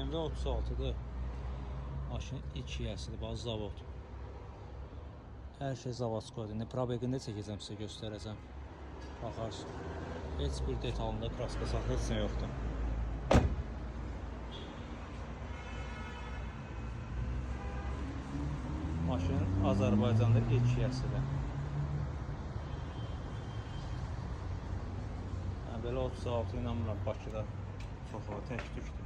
BMW 36'dır. Maşın 2 yəsidir, bazı zavod. Hər şey zavodskoydur. Probegində çəkəcəm sizə, göstərəcəm. Baxarsın. Heç bir detalında kraska satı heç nə yoxdur. Maşın Azərbaycanda ilk yəsidir. Belə 36 inanmıram, Bakıda çox o tək tükdür.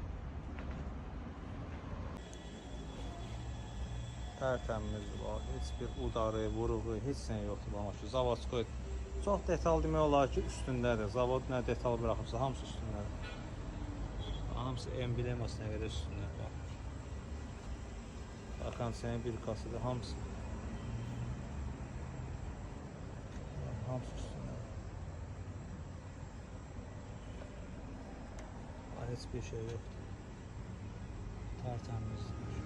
Tərtəmiz var, heç bir udarı, vuruğu, heç nə yoxdur bu maşın. Zavodskoy çox detal demək olar ki, üstündədir. Zavod nə detal bıraxıbsa, hamısı üstündədir. Hamısı emblemasına qədər üstündədir. Kondisioner bir kasıdır, hamısı. Hamısı üstündədir. Heç bir şey yoxdur. Tərtəmizdir.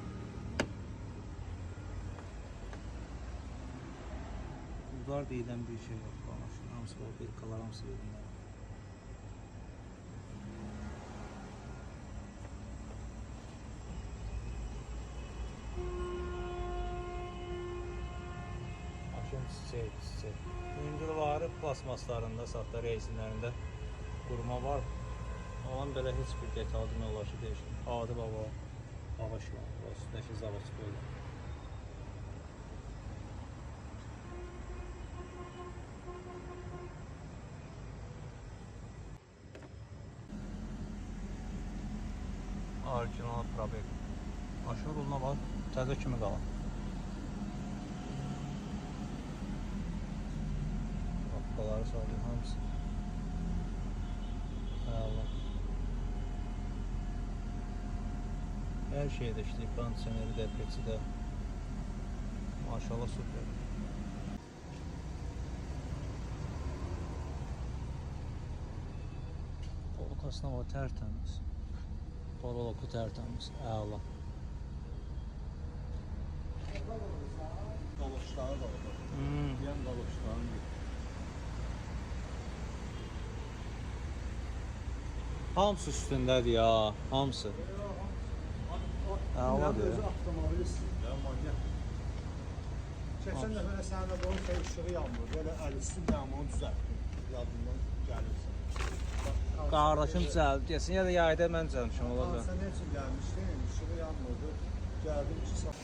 Udar deyilən bir şey yoxdur. Hamısı o bir kalar, hamısı yerində. Maşın çiçək. Hündürvarı plasmaslarında, saxta reysinlərində qurma var. Olan belə heç bir detal demək olar ki, deyişir. Adi baba, ağaç var, üstündəki zavod qoyulur. Orijinal probek. Maşın ruluna bax, təzə kimi qalır. Qapqaları sağlayır, hamısı. Allah. Her şeyde işte kondisyoneri de, peçi de. Maşallah süper. Polkasına var, tertemiz. Pololoku tertemiz. Allah. Qaloşları var. Yan qaloşların bir. Hamısı üstündədir ya, hamısı. Allah diyor. Avtomobil üstündə, manyak. Keçən dəfə səndə bunun işığı yanmır. Belə əl üstü onu düzəltdim. Yadından gəlirsən. Qardaşım cəlb desin ya da yayda mən cəlmişim olacaq. Sən nə üçün gəlmişdin? İşığı yanmırdı. Gəldim 2 saat.